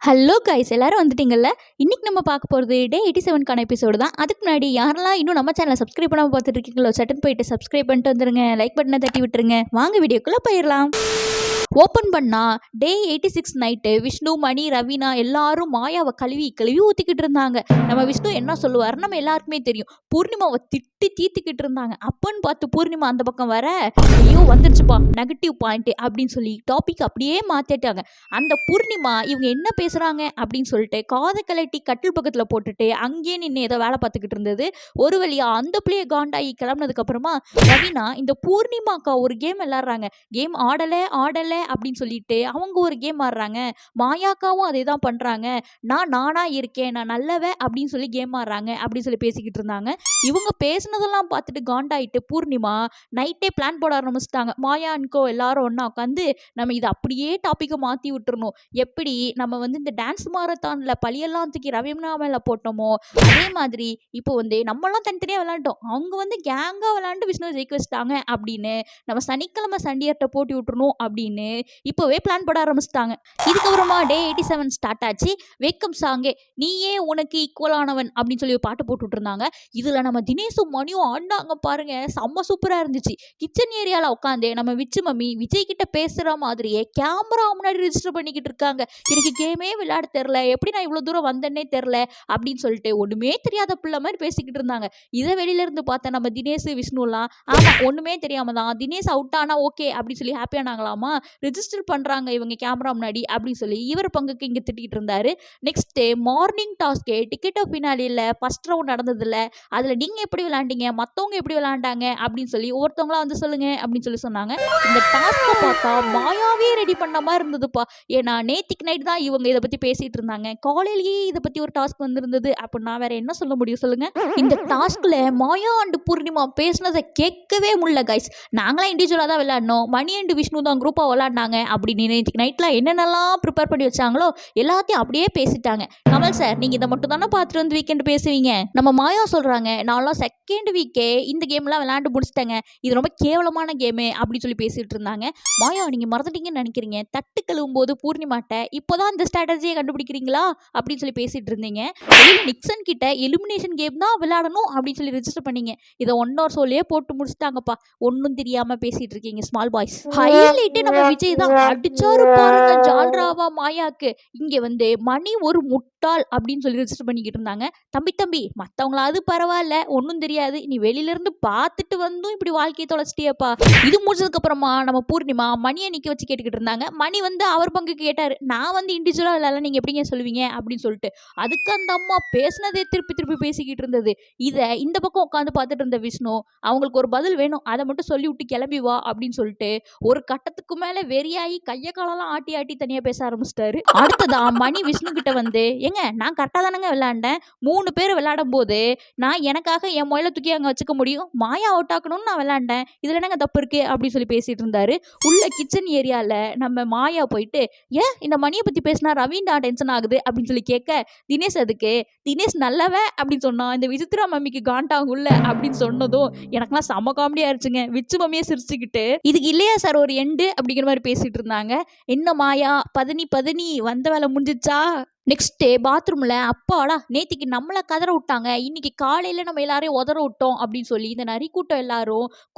Hello guys, எல்லாரும் வந்துட்டீங்கல்ல. இன்னைக்கு நம்ம பார்க்க போகிறது டே 87க்கான எபிசோடு தான். அதுக்கு முன்னாடி யாரெல்லாம் இன்னும் நம்ம சேனலை சப்ஸ்கிரைப் பண்ணாமல் பார்த்துட்டு இருக்கீங்களோ சட்டுன்னு போயிட்டு சப்ஸ்கிரைப் பண்ணிட்டு வந்துருங்க. லைக் பட்டனை தட்டி விட்டுருங்க. வாங்க வீடியோக்குள்ளே போயிடலாம். ஓப்பன் பண்ணா டே 86 நைட்டு விஷ்ணு, மணி, ரவீனா எல்லாரும் மாயாவை கழுவி ஊற்றிக்கிட்டு இருந்தாங்க. நம்ம விஷ்ணு என்ன சொல்லுவார் நம்ம எல்லாருக்குமே தெரியும். பூர்ணிமாவை திட்டி தீர்த்துக்கிட்டு இருந்தாங்க. அப்பன்னு பார்த்து பூர்ணிமா அந்த பக்கம் வர, ஐயோ வந்துருச்சுப்பா நெகட்டிவ் பாயிண்ட் அப்படின்னு சொல்லி டாபிக் அப்படியே மாற்றிட்டாங்க. அந்த பூர்ணிமா இவங்க என்ன பேசுகிறாங்க அப்படின்னு சொல்லிட்டு காதை கலட்டி கட்டில் பக்கத்தில் போட்டுட்டு அங்கேயே நின்று ஏதோ வேலை பார்த்துக்கிட்டு இருந்தது. ஒரு வழியாக அந்த பிள்ளையை காண்டாகி கிளம்புனதுக்கப்புறமா ரவீனா இந்த பூர்ணிமாக்கா ஒரு கேம் விளாட்றாங்க. கேம் ஆடலை அப்படின்னு சொல்லிட்டு அவங்க ஒரு கேம் ஆடுறாங்க. மாயாக்காவும் அதே தான் பண்றாங்க. நானா இருக்கேன், நான் நல்லவ அப்படின்னு சொல்லி கேம் ஆடுறாங்க அப்படின்னு சொல்லி பேசிக்கிட்டு இருந்தாங்க. இவங்க பேசினதெல்லாம் பார்த்துட்டு காண்டாயிட்டு பூர்ணிமா நைட்டே பிளான் போட ஆரம்பிச்சிட்டாங்க. மாயா அன்கோ எல்லாரும் ஒண்ணா உட்காந்து நம்ம இதை அப்படியே டாப்பிக்கை மாற்றி விட்டுறணும். எப்படி நம்ம இந்த டான்ஸ் மாரத்தான்ல பழியெல்லாம் தூக்கி ரவீனா மேல போட்டோமோ அதே மாதிரி இப்போ நம்மளாம் தனித்தனியாக விளையாண்டோம். அவங்க கேங்கா விளையாண்டு விஷ்ணு ஜெயிக்க வச்சுட்டாங்க அப்படின்னு நம்ம சனிக்கிழமை சண்டியர்கிட்ட போட்டி விட்டுறணும் அப்படின்னு இப்போவே பிளான் போட ஆரம்பிச்சிட்டாங்க. இதுக்கப்புறமா டே 87 ஸ்டார்ட் ஆச்சு. வேக்கம் சாங்கே நீயே உனக்கு ஈக்குவலானவன் அப்படின்னு சொல்லி பாட்டு போட்டுட்டு இருந்தாங்க. இதுல நம்ம தினேஷும் மணியும் ஆடினாங்க பாருங்க, செம்ம சூப்பரா இருந்துச்சு. கிச்சன் ஏரியால உட்காந்து நம்ம விச்சு மம்மி விஜய் கிட்ட பேசுற மாதிரியே கேமரா முன்னாடி ரெஜிஸ்டர் பண்ணிக்கிட்டு இருக்காங்க. எனக்கு கேமே விளையாட தெரியல, எப்படி நான் இவ்வளவு தூரம் வந்தேன்னே தெரியல அப்படின்னு சொல்லிட்டு ஒண்ணுமே தெரியாத பிள்ளை மாதிரி பேசிக்கிட்டு இருந்தாங்க. இதை வெளியில இருந்து பார்த்தா நம்ம தினேஷ் விஷ்ணுலாம் ஆமா ஒண்ணுமே தெரியாம தான் தினேஷ் அவுட் ஆனா ஓகே அப்படின்னு சொல்லி ஹாப்பியானாங்களாமா. ரெஜிஸ்டர் பண்றாங்க இவங்க கேமரா முன்னாடி அப்படின்னு சொல்லி இவர் பங்குக்கு இங்க திட்டிட்டு இருந்தாரு. நெக்ஸ்ட் டே மார்னிங் டாஸ்கே டிக்கெட் ஆஃப் ஃபினாலில ஃபர்ஸ்ட் ரவுண்ட் நடந்ததுல அதுல நீங்க எப்படி விளையாண்டீங்க, மத்தவங்க எப்படி விளையாண்டாங்க அப்படின்னு சொல்லி ஒவ்வொருத்தவங்களா சொல்லுங்க அப்படின்னு சொல்லி சொன்னாங்க. இந்த டாஸ்கை பார்த்தா மாயாவே ரெடி பண்ண மாதிரி இருந்ததுப்பா. ஏன்னா நேத்திக்கு நைட் தான் இவங்க இதை பத்தி பேசிட்டு இருந்தாங்க. காலையிலேயே இதை பத்தி ஒரு டாஸ்க் வந்திருந்தது அப்படின்னா வேற என்ன சொல்ல முடியும் சொல்லுங்க. இந்த டாஸ்க்ல மாயா அண்ட் பூர்ணிமா பேசினதை கேட்கவே முடியல கைஸ். நாங்களாம் இண்டிவிஜுவலா தான் விளையாடணும், மணி அண்ட் விஷ்ணு தான் குரூப்பா விளையாடினாங்க அப்படின்னு நேற்று நைட்ல என்னென்னலாம் ப்ரிப்பேர் பண்ணி வச்சாங்களோ எல்லாத்தையும் அப்படியே பேசிட்டாங்க. கமல் சார் நீங்க இதை மட்டும் தானே பார்த்துட்டு வீக்கெண்ட் பேசுவீங்க. நம்ம மாயா சொல்றாங்க நான்லாம் செகண்ட் வீக்கே இந்த கேம்லாம் விளையாண்டு முடிச்சிட்டேங்க, இது ரொம்ப கேவலமான கேமு அப்படின்னு சொல்லி பேசிட்டு இருந்தாங்க. மாயா நீங்க மறந்துட்டீங்கன்னு நினைக்கிறீங்க, தட்டு கழுவும் போது பூர்ணிமாட்ட இப்போதான் இந்த ஸ்ட்ராட்டஜியை கண்டுபிடிக்கிறீங்களா அப்படின்னு சொல்லி பேசிட்டு இருந்தீங்க. நிக்சன் கிட்ட எலிமினேஷன் கேம் தான் விளையாடணும் அப்படின்னு சொல்லி ரெஜிஸ்டர் பண்ணீங்க. இதை 1 hour சொல்லியே போட்டு முடிச்சிட்டாங்கப்பா. ஒன்னும் தெரியாம பேசிட்டு இருக்கீங்க ஸ்மால் பாய்ஸ். ஹைலைட்டே நம்ம விஜய் தான் அடிச்சாரு பாருங்க ஜால்ராவா மாயாக்கு. இங்க மணி ஒரு முட்டாள் அப்படின்னு சொல்லி ரெஜிஸ்டர் பண்ணிக்கிட்டு இருந்தாங்க. தம்பி மத்தவங்களாவது பரவாயில்ல ஒன்னும் தெரியாது, நீ வெளியில இருந்து பார்த்துட்டு வந்தும் இப்படி வாழ்க்கையை தொலைச்சிட்டியப்பா. இது முடிச்சதுக்கு அப்புறமா நம்ம பூர்ணிமா மணியை நிக்க வச்சு கேட்டுக்கிட்டு இருந்தாங்க. மணி அவர் பங்குக்கு கேட்டாரு, நான் இண்டிவிஜுவலா இல்ல நீங்க எப்படிங்க சொல்லுவீங்க அப்படின்னு சொல்லிட்டு. அதுக்கு அந்த அம்மா பேசினதே திருப்பி பேசிக்கிட்டு இருந்தது. இதை இந்த பக்கம் உட்காந்து பார்த்துட்டு இருந்த விஷ்ணு அவங்களுக்கு ஒரு பதில் வேணும், அதை மட்டும் சொல்லி விட்டு கிளம்பி வா அப்படின்னு சொல்லிட்டு ஒரு கட்டத்துக்கு மேல வெறியாகி கைய காலெல்லாம் ஆட்டி தனியா பேச ஆரம்பிச்சிட்டாரு. அடுத்ததா மணி விஷ்ணு கிட்ட ஏங்க நான் கரெக்டா தானங்க விளையாண்டேன், 3 பேர் விளையாடும் போது நான் எனக்காக என் முயல தூக்கி அங்க வச்சுக்க முடியும், மாயா அவுட் ஆக்கணும்னு நான் விளையாண்டேன், இதுல என்னங்க தப்பு இருக்கு அப்படின்னு சொல்லி பேசிட்டு இருந்தாரு. உள்ள கிச்சன் ஏரியால நம்ம மாயா போயிட்டு ஏன் இந்த மணியை பத்தி பேசினா ரவீனா டென்ஷன் ஆகுது அப்படின்னு சொல்லி கேட்க, தினேஷ் அதுக்கு தினேஷ் நல்லவன் அப்படின்னு சொன்னா இந்த விசித்ரா மம்மிக்கு காண்டாகும்ல அப்படின்னு சொன்னதும் எனக்குலாம் செம காமெடியா இருந்துச்சுங்க. விச்சு மம்மியே சிரிச்சுக்கிட்டு இதுக்கு இல்லையா சார் ஒரு எண்டு அப்படிங்கிற மாதிரி பேசிட்டு இருந்தாங்க. என்ன மாயா பதனி வந்த வேலை முடிஞ்சிச்சா? நெக்ஸ்ட் டே பாத்ரூம்ல அப்பாடா நேத்திக்கு நம்மளை கதற விட்டாங்க, இன்னைக்கு காலையில நம்ம எல்லாரையும் உதற விட்டோம் அப்படின்னு சொல்லி இந்த நரி கூட்டம் எல்லாரும்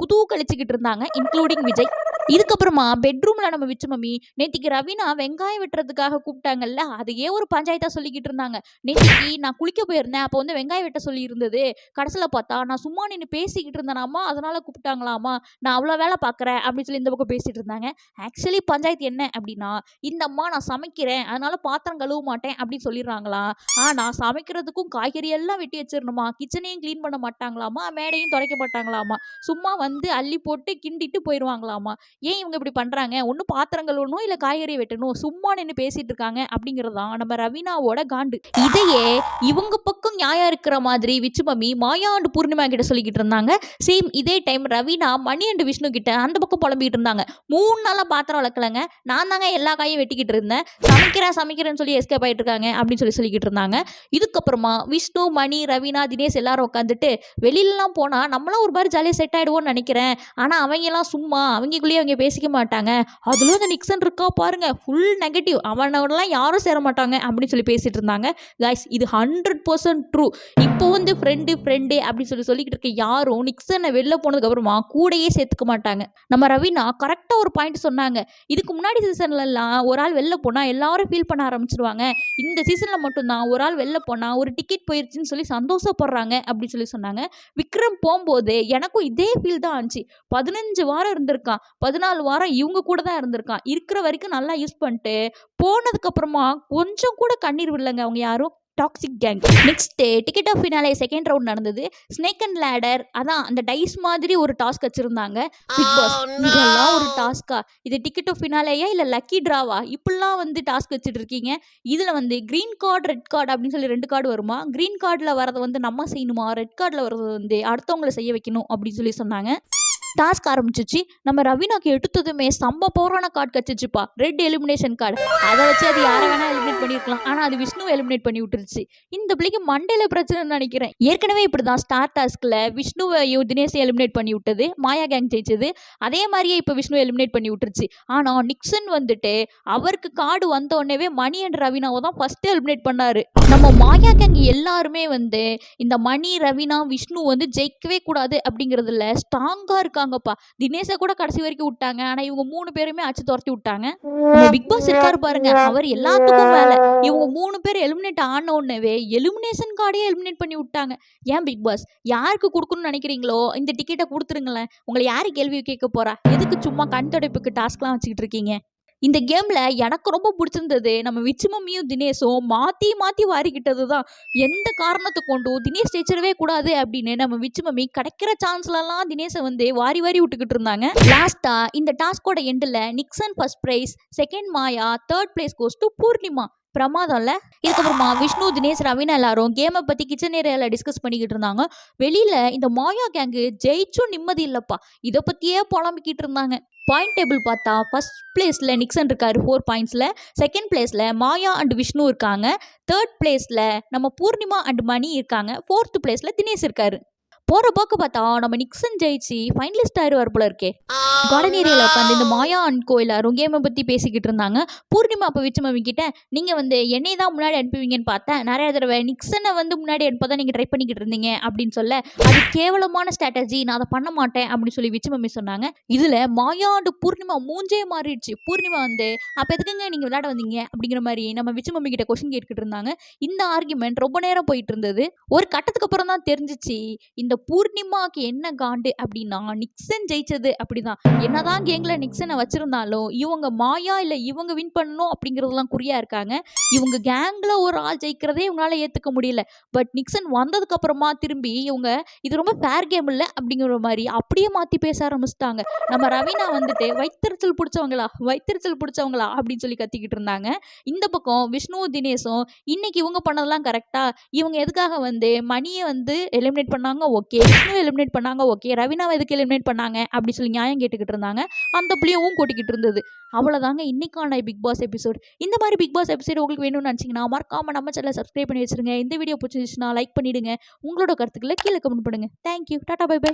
கழிச்சுக்கிட்டு இருந்தாங்க, இன்க்ளூடிங் விஜய். இதுக்கப்புறமா பெட்ரூம்ல நம்ம விச்சு மம்மி நேத்திக்கு ரவீனா வெங்காயம் வெட்டுறதுக்காக கூப்பிட்டாங்கல்ல, அதையே ஒரு பஞ்சாயத்தா சொல்லிக்கிட்டு இருந்தாங்க. நேத்திக்கு நான் குளிக்க போயிருந்தேன், அப்போ வெங்காயம் வெட்ட சொல்லி இருந்தது, கடைசியில பார்த்தா நான் சும்மா நின்று பேசிக்கிட்டு இருந்தேனாமா, அதனால கூப்பிட்டாங்களாமா, நான் அவ்வளோ வேலை பார்க்குறேன் அப்படின்னு சொல்லி இந்த பக்கம் பேசிட்டு இருந்தாங்க. ஆக்சுவலி பஞ்சாயத்து என்ன அப்படின்னா, இந்த அம்மா நான் சமைக்கிறேன் அதனால பாத்திரம் கழுவ மாட்டேன் அப்படின்னு சொல்லிடுறாங்களா. ஆனா சமைக்கிறதுக்கும் காய்கறி எல்லாம் வெட்டி வச்சிடணுமா, கிச்சனையும் கிளீன் பண்ண மாட்டாங்களாமா, மேடையும் துடைக்க மாட்டாங்களாமா, சும்மா அள்ளி போட்டு கிண்டிட்டு போயிடுவாங்களாமா. ஏன் இவங்க இப்படி பண்றாங்க, ஒன்னும் பாத்திரம் கழுவணும் இல்ல காய்கறி வெட்டணும், சும்மா நின்று பேசிட்டு இருக்காங்க அப்படிங்கறதான் நம்ம ரவீனாவோட காண்டு. இதையே இவங்க பக்கம் நியாயம் இருக்கிற மாதிரி விச்சு மம்மி மாயா அண்ட் பூர்ணிமா கிட்ட சொல்லிக்கிட்டு இருந்தாங்க. சேம் இதே டைம் ரவீனா மணி அண்ட் விஷ்ணு கிட்ட அந்த பக்கம் புலம்பிக்கிட்டு இருந்தாங்க. 3 நாளா பாத்திரம் வளர்க்கலங்க, நான் தாங்க எல்லா காயும் வெட்டிக்கிட்டு இருந்தேன், சமைக்கிறேன்னு சொல்லி எஸ்கேப் ஆயிட்டு இருக்காங்க அப்படின்னு சொல்லிக்கிட்டு இருந்தாங்க. இதுக்கப்புறமா விஷ்ணு, மணி, ரவீனா, தினேஷ் எல்லாரும் உட்காந்துட்டு வெளியிலலாம் போனா நம்மளாம் ஒரு மாதிரி ஜாலியாக செட் ஆயிடுவோம்னு நினைக்கிறேன், ஆனா அவங்க எல்லாம் சும்மா அவங்களுக்குள்ளேயே அவங்க அவங்க பேசிக்க மாட்டாங்க, அதுல அந்த நிக்சன் இருக்கா பாருங்க ஃபுல் நெகட்டிவ், அவனோடலாம் யாரும் சேர மாட்டாங்க அப்படின்னு சொல்லி பேசிட்டு இருந்தாங்க. கைஸ் இது 100% ட்ரூ. இப்போ வந்து ஃப்ரெண்டு ஃப்ரெண்டு அப்படின்னு சொல்லிக்கிட்டு இருக்க யாரும் நிக்சனை வெளில போனதுக்கு அப்புறமா கூடயே சேர்த்துக்க மாட்டாங்க. நம்ம ரவீனா கரெக்டா ஒரு பாயிண்ட் சொன்னாங்க. இதுக்கு முன்னாடி சீசன்லலாம் ஒரு ஆள் வெளில போனா எல்லாரும் ஃபீல் பண்ண ஆரம்பிச்சிருவாங்க, இந்த சீசன்ல மட்டும்தான் ஒரு ஆள் வெளில போனா ஒரு டிக்கெட் போயிருச்சுன்னு சொல்லி சந்தோஷப்படுறாங்க அப்படின்னு சொன்னாங்க. விக்ரம் போகும்போது எனக்கும் இதே ஃபீல் தான் ஆச்சு. 15 வாரம் இருந்திருக்கான், 14 வாரம் இவங்க கூட தான் இருந்திருக்கான், இருக்கிற வரைக்கும் நல்லா யூஸ் பண்ணிட்டு போனதுக்கு அப்புறமா கொஞ்சம் கூட கண்ணீர் விடலங்க அவங்க யாரும். Toxic gang. Next ticket of finale second round நடந்தது. ஸ்னேக் அண்ட் லேடர், அதான் அந்த டைஸ் மாதிரி ஒரு டாஸ்க் வச்சிருந்தாங்க. பிக் பாஸ் இதெல்லாம் ஒரு டாஸ்கா? இது டிக்கெட் ஆஃப் ஃபினாலேயா இல்லை லக்கி ட்ராவா? இப்படிலாம் வந்து டாஸ்க் வச்சுட்டு இருக்கீங்க. இதில் வந்து க்ரீன் கார்டு ரெட் கார்டு அப்படின்னு சொல்லி 2 கார்டு வருமா, க்ரீன் கார்டில் வரதை வந்து நம்ம செய்யணுமா, ரெட் கார்டில் வரது வந்து அடுத்தவங்களை செய்ய வைக்கணும் அப்படின்னு சொல்லி சொன்னாங்க. டாஸ்க் ஆரம்பிச்சிச்சு. நம்ம ரவீனாக்கு எடுத்ததுமே செம்ம பவரான கார்டு கச்சிச்சுப்பா, ரெட் எலிமினேஷன் கார்டு. அதை வச்சு அது யாரை வேணா எலிமினேட் பண்ணியிருக்கலாம், ஆனால் அது விஷ்ணு எலிமினேட் பண்ணி விட்டுருச்சு. இந்த பிள்ளைக்கு மண்டையில பிரச்சனைன்னு நினைக்கிறேன். ஏற்கனவே இப்படிதான் ஸ்டார் டாஸ்கில் விஷ்ணுவையும் தினேஷை எலிமினேட் பண்ணி விட்டது, மாயா கேங் ஜெயிச்சது. அதே மாதிரியே இப்போ விஷ்ணு எலிமினேட் பண்ணி விட்டுருச்சு. ஆனால் நிக்சன் வந்துட்டு அவருக்கு கார்டு வந்த உடனே மணி அண்ட் ரவீனாவை தான் ஃபர்ஸ்ட் எலிமினேட் பண்ணாரு. நம்ம மாயா கேங் எல்லாருமே வந்து இந்த மணி ரவீனா விஷ்ணு வந்து ஜெயிக்கவே கூடாது அப்படிங்கிறதுல ஸ்ட்ராங்கா இருக்காங்கப்பா. தினேஷை கூட கடைசி வரைக்கும் விட்டாங்க, ஆனா இவங்க 3 பேருமே அடிச்சு துரத்தி விட்டாங்க. பிக் பாஸ் இருக்காரு பாருங்க, அவர் எல்லாத்துக்கும் மேல. இவங்க 3 பேர் எலிமினேட் ஆன உடனே எலிமினேஷன் கார்டே எலிமினேட் பண்ணி விட்டாங்க. ஏன் பிக் பாஸ் யாருக்கு கொடுக்கணும்னு நினைக்கிறீங்களோ இந்த டிக்கெட்டை கொடுத்துருங்களேன், உங்களை யாரு கேள்வி கேட்க போறா? எதுக்கு சும்மா கண் துடைப்புக்கு டாஸ்க்லாம் வச்சுக்கிட்டு இருக்கீங்க? இந்த கேம்ல எனக்கு ரொம்ப பிடிச்சிருந்தது நம்ம விச்சுமம்மியும் தினேஷும் மாத்தி மாத்தி வாரிக்கிட்டது தான். எந்த காரணத்தை கொண்டும் தினேஷ் ஜெயிச்சிடவே கூடாது அப்படின்னு நம்ம விச்சுமம்மி கிடைக்கிற சான்ஸ்லாம் தினேஷை வந்து வாரி வாரி விட்டுக்கிட்டு இருந்தாங்க. லாஸ்டா இந்த டாஸ்கோட எண்டில் Nixen first prize, second Maya, third place goes to Poornima. பிரமாதம்ல. இதுக்கப்புறமா விஷ்ணு தினேஷ் ரவீனா எல்லாரும் கேமை பத்தி கிச்சன் ஏரியால டிஸ்கஸ் பண்ணிக்கிட்டு இருந்தாங்க. வெளியில இந்த மாயா கேங்கு ஜெயிச்சும் நிம்மதி இல்லப்பா, இதை பத்தியே புலம்பிக்கிட்டு இருந்தாங்க. பாயிண்ட் டேபிள் பார்த்தா ஃபர்ஸ்ட் பிளேஸ்ல நிக்சன் இருக்காரு 4 பாயிண்ட்ஸ்ல, செகண்ட் பிளேஸ்ல மாயா அண்ட் விஷ்ணு இருக்காங்க, தேர்ட் பிளேஸ்ல நம்ம பூர்ணிமா அண்ட் மணி இருக்காங்க, ஃபோர்த் பிளேஸ்ல தினேஷ் இருக்காரு. போற போக்கு பார்த்தா நம்ம நிக்சன் ஜெயிச்சு ஃபைனலிஸ்ட் ஆயிடுவார் போல இருக்கே. கார்டன் ஏரியாவில் உட்காந்து இந்த மாயா அண்ட் கோயிலாரும் கேமை பற்றி பேசிக்கிட்டு இருந்தாங்க. பூர்ணிமா அப்போ விச்சுமம்மி கிட்ட நீங்கள் வந்து என்னை தான் முன்னாடி அனுப்புவீங்கன்னு பார்த்தேன், நிறைய தடவை நிக்சனை வந்து முன்னாடி அனுப்பதான் நீங்கள் ட்ரை பண்ணிக்கிட்டு இருந்தீங்க அப்படின்னு சொல்ல, அது கேவலமான ஸ்ட்ராட்டஜி, நான் அதை பண்ண மாட்டேன் அப்படின்னு சொல்லி விச்சுமம்மி சொன்னாங்க. இதில் மாயா அண்ட் பூர்ணிமா மூஞ்சே மாறிடுச்சு. பூர்ணிமா வந்து அப்போ எதுக்குங்க நீங்கள் விளையாட வந்தீங்க அப்படிங்கிற மாதிரி நம்ம விச்சுமம்மி கிட்ட கொஸ்டின் கேட்டுக்கிட்டு இருந்தாங்க. இந்த ஆர்குமெண்ட் ரொம்ப நேரம் போயிட்டு இருந்தது. ஒரு கட்டத்துக்கு அப்புறம் தான் தெரிஞ்சிச்சு இந்த பூர்ணிமாக்கு என்ன காண்டு அப்படின்னா நிக்சன் ஜெயிச்சது அப்படிதான். என்னதான் கேங்ல நிக்சனை வச்சிருந்தாலும் இவங்க மாயா இல்ல இவங்க வின் பண்ணணும் அப்படிங்கறதெல்லாம் குறியா இருக்காங்க. இவங்க கேங்ல ஒரு ஆள் ஜெயிக்கிறதே இவங்களால ஏத்துக்க முடியல. பட் நிக்சன் வந்ததுக்கு அப்புறமா திரும்பி இவங்க இது ரொம்ப ஃபேர் கேம் இல்ல அப்படிங்கிற மாதிரி அப்படியே மாத்தி பேச ஆரம்பிச்சிட்டாங்க. நம்ம ரவீனா வந்துட்டு வைத்தறிச்சல் பிடிச்சவங்களா அப்படின்னு சொல்லி கத்திக்கிட்டு இருந்தாங்க. இந்த பக்கம் விஷ்ணு தினேஷும் இன்னைக்கு இவங்க பண்ணதெல்லாம் கரெக்டா, இவங்க எதுக்காக வந்து மணியை வந்து எலிமினேட் பண்ணாங்க, ஓகே விஷ்ணு எலிமினேட் பண்ணாங்க, ஓகே ரவீனாவை எதுக்கு எலிமினேட் பண்ணாங்க அப்படி சொல்லி நியாயம் கேட்டுக்கிட்டு இருந்தாங்க. அந்த பிள்ளையும் கொட்டிக்கிட்டு இருந்தது. அவ்வளோதாங்க இன்னைக்கான பிக் பாஸ் எபிசோட். இந்த மாதிரி பிக் பாஸ் எபிசோட் உங்களுக்கு வேணும்னு நினச்சிங்கன்னா மறக்காம நம்ம சேனலை சப்ஸ்கிரைப் பண்ணி வச்சிருங்க. இந்த வீடியோ பிடிச்சிருந்துச்சுன்னா லைக் பண்ணிடுங்க. உங்களோட கருத்துக்களை கீழே கமெண்ட் பண்ணுங்க. Thank you, tata, bye by.